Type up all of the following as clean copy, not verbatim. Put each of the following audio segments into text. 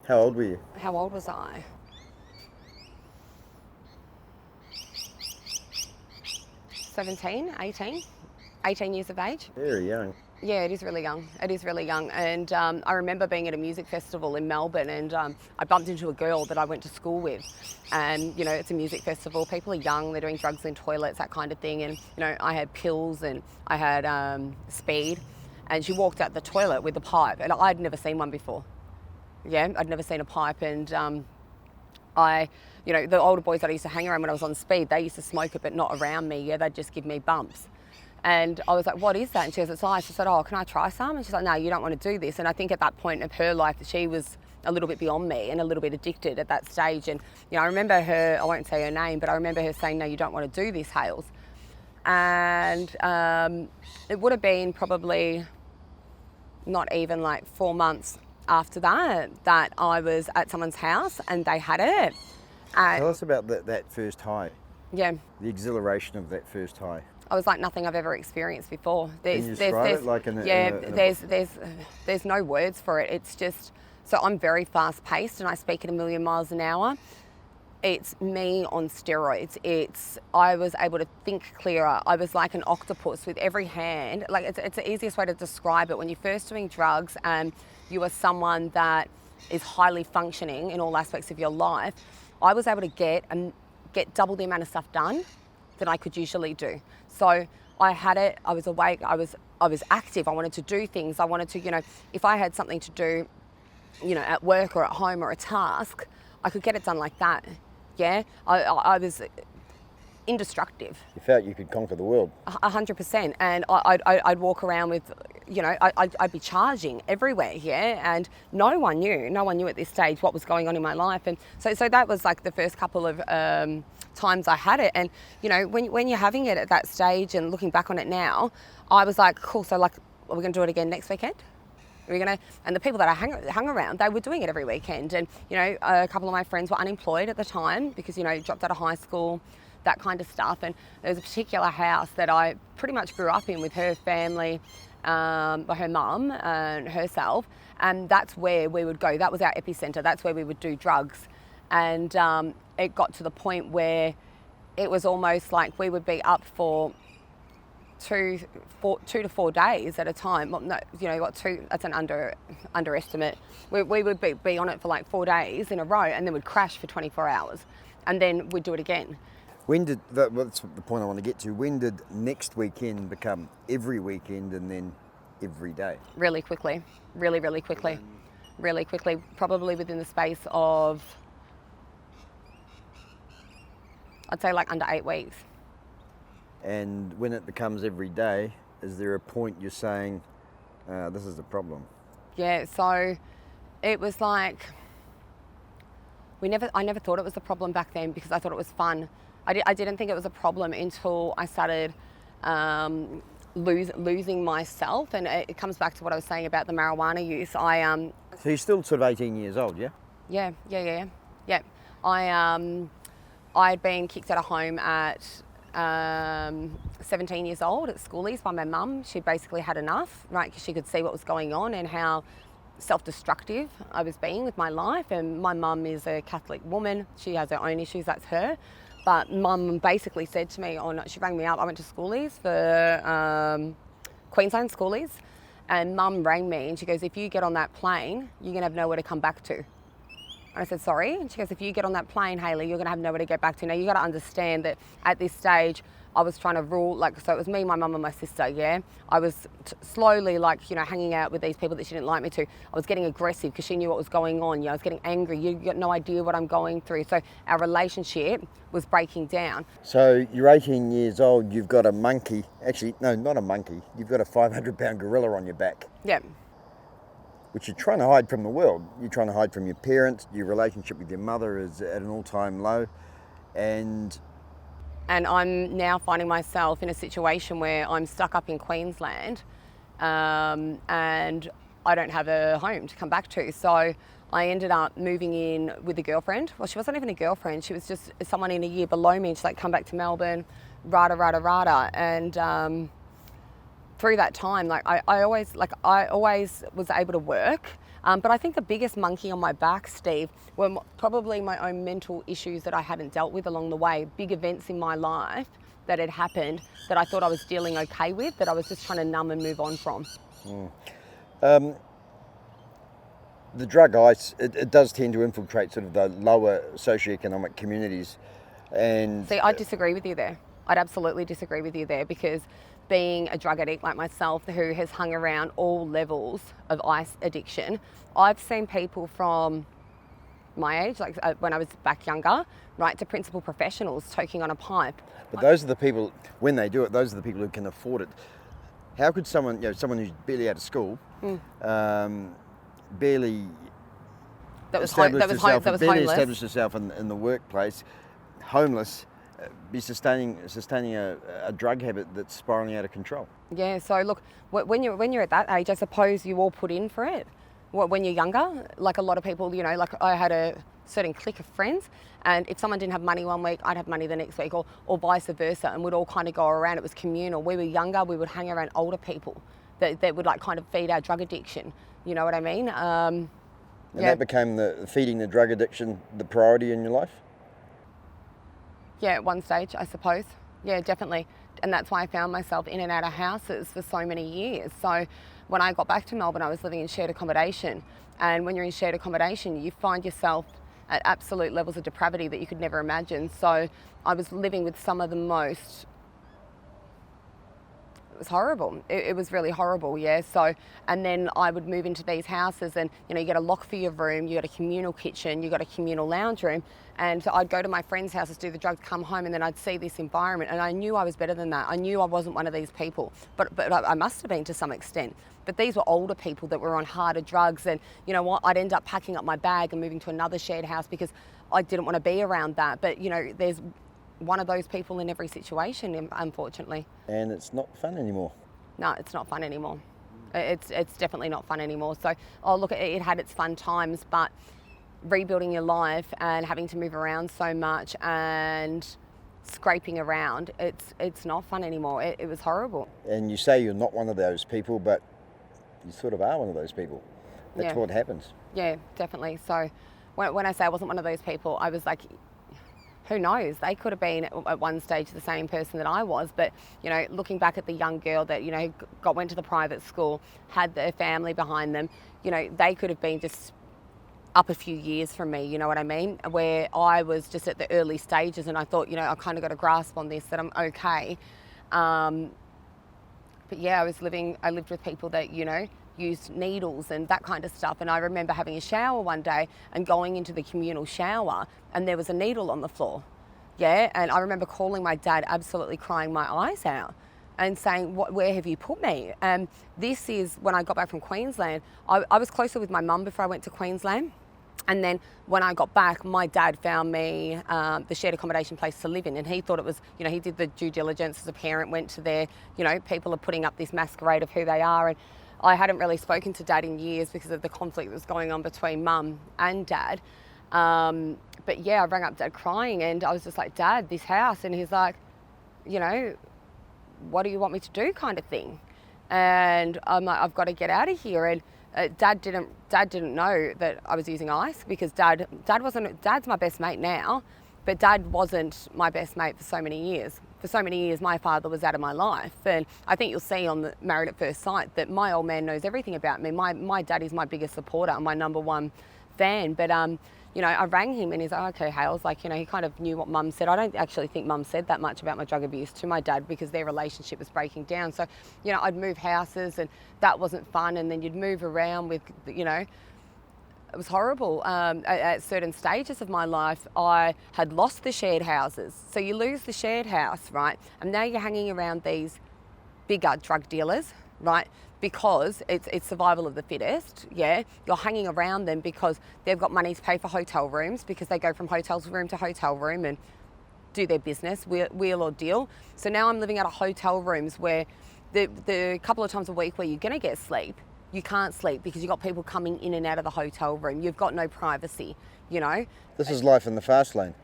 How old were you? How old was I? 17, 18, 18 years of age. Very young. Yeah, it is really young. It is really young. And I remember being at a music festival in Melbourne, and I bumped into a girl that I went to school with. And, you know, it's a music festival. People are young, they're doing drugs in toilets, that kind of thing. And, you know, I had pills and I had speed. And she walked out the toilet with a pipe. And I'd never seen one before. Yeah, I'd never seen a pipe. And you know, the older boys that I used to hang around when I was on speed, they used to smoke it, but not around me. Yeah, they'd just give me bumps. And I was like, what is that? And she goes, it's ice. I said, oh, can I try some? And she's like, no, you don't want to do this. And I think at that point of her life, she was a little bit beyond me and a little bit addicted at that stage. And, you know, I remember her, I won't say her name, but I remember her saying, no, you don't want to do this, Hales. And it would have been probably not even like 4 months after that I was at someone's house and they had it. Tell us about that first high. Yeah. The exhilaration of that first high. I was like nothing I've ever experienced before. Can you describe it? Like There's no words for it. It's just, so I'm very fast paced and I speak at 1,000,000 miles an hour. It's me on steroids. I was able to think clearer. I was like an octopus with every hand. Like it's the easiest way to describe it. When you're first doing drugs and you are someone that is highly functioning in all aspects of your life, I was able to get double the amount of stuff done than I could usually do. So I had it, I was awake, I was active, I wanted to do things, I wanted to, you know, if I had something to do, you know, at work or at home or a task, I could get it done like that. Yeah, I was indestructive. You felt you could conquer the world. 100%. And I'd walk around with, you know, I'd be charging everywhere, yeah? And no one knew at this stage what was going on in my life. And so that was like the first couple of times I had it. And, you know, when you're having it at that stage and looking back on it now, I was like, cool, so like, are we going to do it again next weekend? And the people that I hung around, they were doing it every weekend. And, you know, a couple of my friends were unemployed at the time because, you know, dropped out of high school, that kind of stuff. And there was a particular house that I pretty much grew up in with her family, by her mum and herself. And that's where we would go. That was our epicenter. That's where we would do drugs. And it got to the point where it was almost like we would be up for 2 to 4 days at a time. Well, no, you know what? That's an underestimate. We would be on it for like 4 days in a row, and then we'd crash for 24 hours, and then we'd do it again. That's the point I want to get to. When did next weekend become every weekend and then every day? Really quickly, really quickly, really quickly. Probably within the space of, I'd say like under 8 weeks. And when it becomes every day, is there a point you're saying, this is a problem? Yeah, so it was like, I never thought it was a problem back then because I thought it was fun. I didn't think it was a problem until I started losing myself. And it comes back to what I was saying about the marijuana use. So you're still sort of 18 years old, yeah? Yeah. I'd been kicked out of home at 17 years old at schoolies by my mum. She'd basically had enough, right? Because she could see what was going on and how self-destructive I was being with my life. And my mum is a Catholic woman. She has her own issues, that's her. But mum basically said to me, she rang me up. I went to schoolies for Queensland schoolies. And mum rang me and she goes, if you get on that plane, you're going to have nowhere to come back to. And I said, sorry? And she goes, if you get on that plane, Hayley, you're going to have nowhere to go back to. Now, you got to understand that at this stage, I was trying to rule, so it was me, my mum and my sister, yeah? I was slowly, hanging out with these people that she didn't like me to. I was getting aggressive because she knew what was going on. Yeah, I was getting angry. You got no idea what I'm going through. So our relationship was breaking down. So you're 18 years old, you've got a monkey. Actually, no, not a monkey. You've got a 500-pound gorilla on your back. Yeah. Which you're trying to hide from the world. You're trying to hide from your parents. Your relationship with your mother is at an all-time low. And I'm now finding myself in a situation where I'm stuck up in Queensland and I don't have a home to come back to. So I ended up moving in with a girlfriend. Well, she wasn't even a girlfriend. She was just someone in a year below me. She's like, come back to Melbourne, rada. And through that time, I always was able to work. But I think the biggest monkey on my back, Steve, were probably my own mental issues that I hadn't dealt with along the way. Big events in my life that had happened that I thought I was dealing okay with, that I was just trying to numb and move on from. The drug ice, it does tend to infiltrate sort of the lower socioeconomic communities. And See, I disagree with you there. I'd absolutely disagree with you there, because being a drug addict like myself who has hung around all levels of ice addiction, I've seen people from my age, like when I was back younger, right, to principal professionals toking on a pipe. But those are the people, when they do it, those are the people who can afford it. How could someone, someone who's barely out of school, barely established herself in the workplace, homeless, be sustaining a drug habit that's spiralling out of control? Yeah, so look, when you're at that age, I suppose you all put in for it. When you're younger, like a lot of people, like I had a certain clique of friends, and if someone didn't have money one week, I'd have money the next week, or vice versa, and we'd all kind of go around. It was communal. We were younger, we would hang around older people that would like kind of feed our drug addiction. You know what I mean? And that became feeding the drug addiction the priority in your life? Yeah, at one stage, I suppose. Yeah, definitely. And that's why I found myself in and out of houses for so many years. So when I got back to Melbourne, I was living in shared accommodation. And when you're in shared accommodation, you find yourself at absolute levels of depravity that you could never imagine. So I was living with some of the most... It was horrible. It was really horrible, yeah. So, and then I would move into these houses, and you get a lock for your room, you got a communal kitchen, you got a communal lounge room, and so I'd go to my friends' houses, do the drugs, come home, and then I'd see this environment, and I knew I was better than that. I knew I wasn't one of these people, but I must have been to some extent. But these were older people that were on harder drugs, and you know what? I'd end up packing up my bag and moving to another shared house because I didn't want to be around that. But there's one of those people in every situation, unfortunately. And it's not fun anymore. No, it's not fun anymore. It's definitely not fun anymore. So, look, it had its fun times, but rebuilding your life and having to move around so much and scraping around, it's not fun anymore. It was horrible. And you say you're not one of those people, but you sort of are one of those people. That's what happens. Yeah, definitely. So when I say I wasn't one of those people, I was like, who knows? They could have been at one stage the same person that I was, but looking back at the young girl that went to the private school, had their family behind them, they could have been just up a few years from me. You know what I mean? Where I was just at the early stages, and I thought, I kind of got a grasp on this, that I'm okay. But yeah, I lived with people that used needles and that kind of stuff. And I remember having a shower one day and going into the communal shower, and there was a needle on the floor. Yeah, and I remember calling my dad, absolutely crying my eyes out and saying, where have you put me? And this is when I got back from Queensland. I was closer with my mum before I went to Queensland. And then when I got back, my dad found me the shared accommodation place to live in, and he thought it was, he did the due diligence as a parent, went to their, people are putting up this masquerade of who they are. And I hadn't really spoken to Dad in years because of the conflict that was going on between Mum and Dad. But yeah, I rang up Dad crying, and I was just like, Dad, this house. And he's like, what do you want me to do, kind of thing. And I'm like, I've got to get out of here. And Dad didn't know that I was using ice, because Dad's my best mate now, but Dad wasn't my best mate for so many years. For so many years, my father was out of my life. And I think you'll see on the Married at First Sight that my old man knows everything about me. My dad is my biggest supporter and my number one fan. But, I rang him, and he's like, okay, Hales, he kind of knew what Mum said. I don't actually think Mum said that much about my drug abuse to my dad, because their relationship was breaking down. So, I'd move houses, and that wasn't fun. And then you'd move around with, it was horrible. At certain stages of my life, I had lost the shared houses. So you lose the shared house, right? And now you're hanging around these bigger drug dealers, right? Because it's survival of the fittest, yeah? You're hanging around them because they've got money to pay for hotel rooms, because they go from hotel room to hotel room and do their business, wheel or deal. So now I'm living out of hotel rooms where the couple of times a week where you're gonna get sleep, you can't sleep because you've got people coming in and out of the hotel room. You've got no privacy, This is life in the fast lane.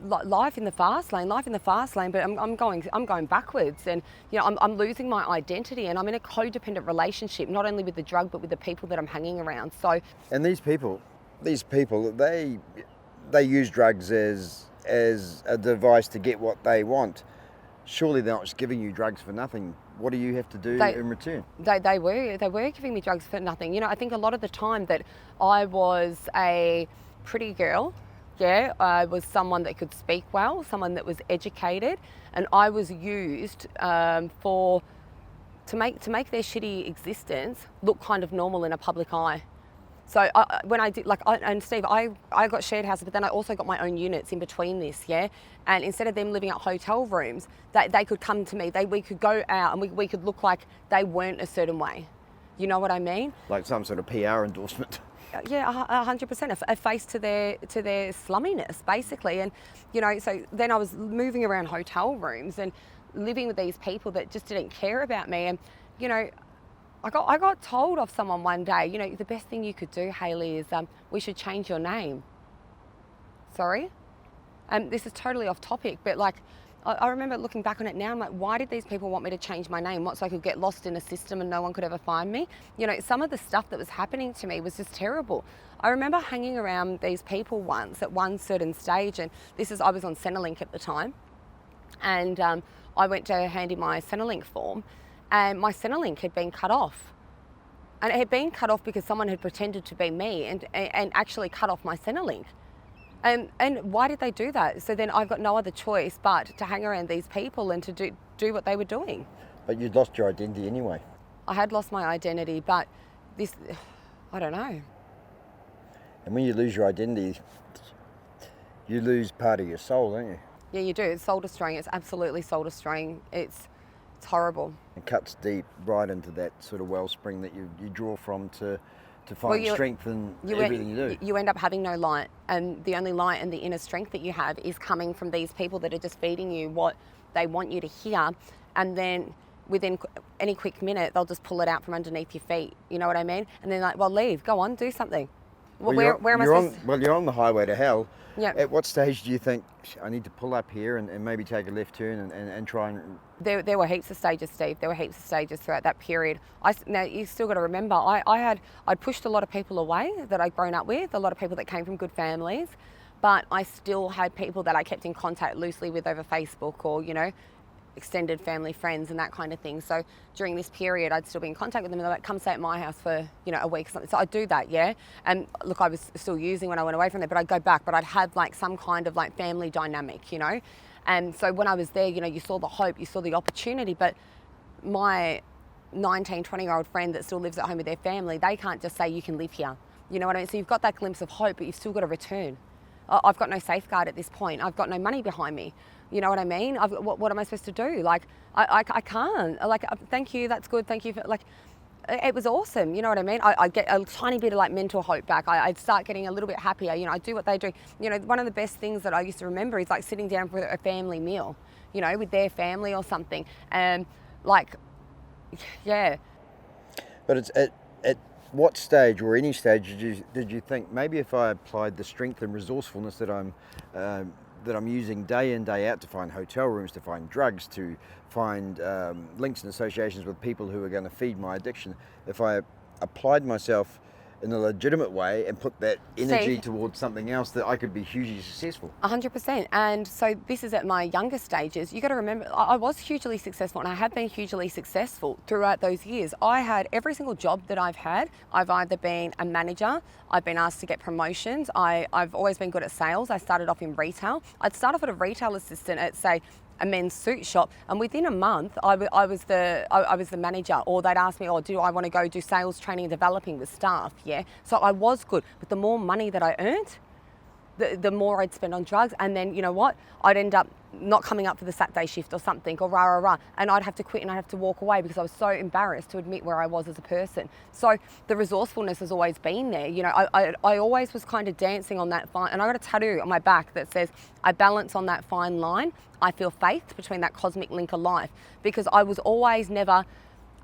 life in the fast lane, but I'm going backwards, and I'm losing my identity, and I'm in a codependent relationship, not only with the drug but with the people that I'm hanging around. So, and these people, they use drugs as a device to get what they want. Surely they're not just giving you drugs for nothing. What do you have to do in return? They were giving me drugs for nothing. I think a lot of the time that I was a pretty girl. Yeah, I was someone that could speak well, someone that was educated, and I was used to make their shitty existence look kind of normal in a public eye. So when I did, and Steve, I got shared houses, but then I also got my own units in between this, yeah? And instead of them living at hotel rooms, they could come to me, we could go out and we could look like they weren't a certain way. You know what I mean? Like some sort of PR endorsement. Yeah, 100%, a face to their slumminess, basically. And, so then I was moving around hotel rooms and living with these people that just didn't care about me. And, I got told off someone one day, the best thing you could do, Hayley, is we should change your name. Sorry? This is totally off topic, but I remember looking back on it now, I'm like, why did these people want me to change my name? What, so I could get lost in a system and no one could ever find me? Some of the stuff that was happening to me was just terrible. I remember hanging around these people once at one certain stage, and I was on Centrelink at the time, and I went to hand in my Centrelink form, and my Centrelink had been cut off. And it had been cut off because someone had pretended to be me and actually cut off my Centrelink. And why did they do that? So then I've got no other choice but to hang around these people and to do what they were doing. But you'd lost your identity anyway. I had lost my identity, but I don't know. And when you lose your identity, you lose part of your soul, don't you? Yeah, you do. It's soul destroying. It's absolutely soul destroying. It's horrible. It cuts deep right into that sort of wellspring that you draw from to find strength in everything you do. You end up having no light, and the only light and the inner strength that you have is coming from these people that are just feeding you what they want you to hear, and then within any quick minute they'll just pull it out from underneath your feet. You know what I mean? And then well, leave, go on, do something. Well, where am I supposed to... Well, you're on the highway to hell. Yeah. At what stage do you think I need to pull up here and maybe take a left turn and try and... There were heaps of stages, Steve. There were heaps of stages throughout that period. Now, you still got to remember, I'd pushed a lot of people away that I'd grown up with, a lot of people that came from good families, but I still had people that I kept in contact loosely with over Facebook or, extended family, friends and that kind of thing. So during this period, I'd still be in contact with them and they're like, come stay at my house for, a week or something. So I'd do that, yeah. And look, I was still using when I went away from there, but I'd go back, but I'd have some kind of family dynamic, And so when I was there, you saw the hope, you saw the opportunity, but my 19, 20-year-old friend that still lives at home with their family, they can't just say you can live here. You know what I mean? So you've got that glimpse of hope, but you've still got to return. I've got no safeguard at this point. I've got no money behind me. You know what I mean? What am I supposed to do? I can't. Thank you, that's good. Thank you for, it was awesome. You know what I mean? I'd get a tiny bit of mental hope back. I'd start getting a little bit happier. I do what they do. One of the best things that I used to remember is sitting down for a family meal, with their family or something. And yeah. But it's at what stage or any stage did you think maybe if I applied the strength and resourcefulness that I'm using day in, day out to find hotel rooms, to find drugs, to find links and associations with people who are going to feed my addiction, if I applied myself in a legitimate way and put that energy towards something else, that I could be hugely successful. 100%. And so this is at my younger stages. You got to remember, I was hugely successful and I have been hugely successful throughout those years. I had every single job that I've had. I've either been a manager, I've been asked to get promotions. I've always been good at sales. I started off in retail. I'd start off at a retail assistant at, say, a men's suit shop, and within a month I was the manager, or they'd ask me, do I want to go do sales training and developing with staff, yeah? So I was good, but the more money that I earned, the more I'd spend on drugs, and then you know what? I'd end up not coming up for the Saturday shift or something, or rah, and I'd have to quit and I'd have to walk away because I was so embarrassed to admit where I was as a person. So the resourcefulness has always been there. I always was kind of dancing on that fine, and I got a tattoo on my back that says, I balance on that fine line. I feel faith between that cosmic link of life, because I was always never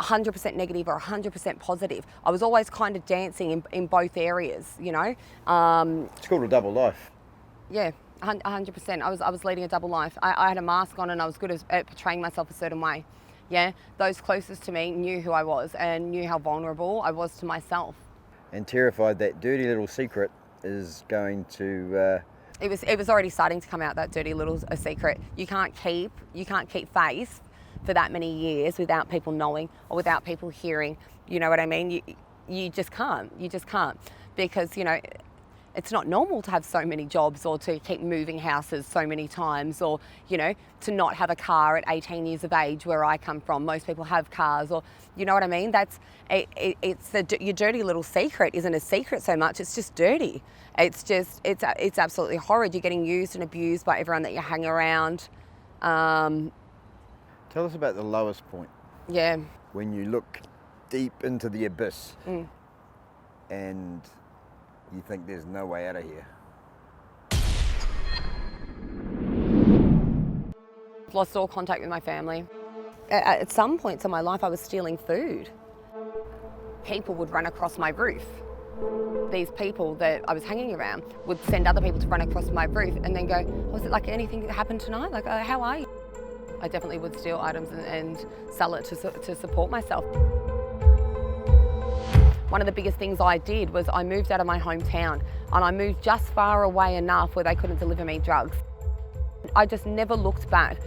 100% negative or 100% positive. I was always kind of dancing in both areas, It's called a double life. Yeah, 100%. I was leading a double life. I had a mask on and I was good at portraying myself a certain way. Yeah, those closest to me knew who I was and knew how vulnerable I was to myself. And terrified that dirty little secret is going to... It was already starting to come out, that dirty little secret. You can't keep faith for that many years without people knowing or without people hearing. You know what I mean? You just can't. You just can't, because it's not normal to have so many jobs or to keep moving houses so many times, or to not have a car at 18 years of age where I come from. Most people have cars, or you know what I mean? Your dirty little secret isn't a secret so much, it's just dirty. It's absolutely horrid. You're getting used and abused by everyone that you hang around. Tell us about the lowest point. Yeah. When you look deep into the abyss and you think there's no way out of here. Lost all contact with my family. At some points in my life, I was stealing food. People would run across my roof. These people that I was hanging around would send other people to run across my roof and then go, was it like anything that happened tonight? Like, how are you? I definitely would steal items and sell it to support myself. One of the biggest things I did was I moved out of my hometown, and I moved just far away enough where they couldn't deliver me drugs. I just never looked back.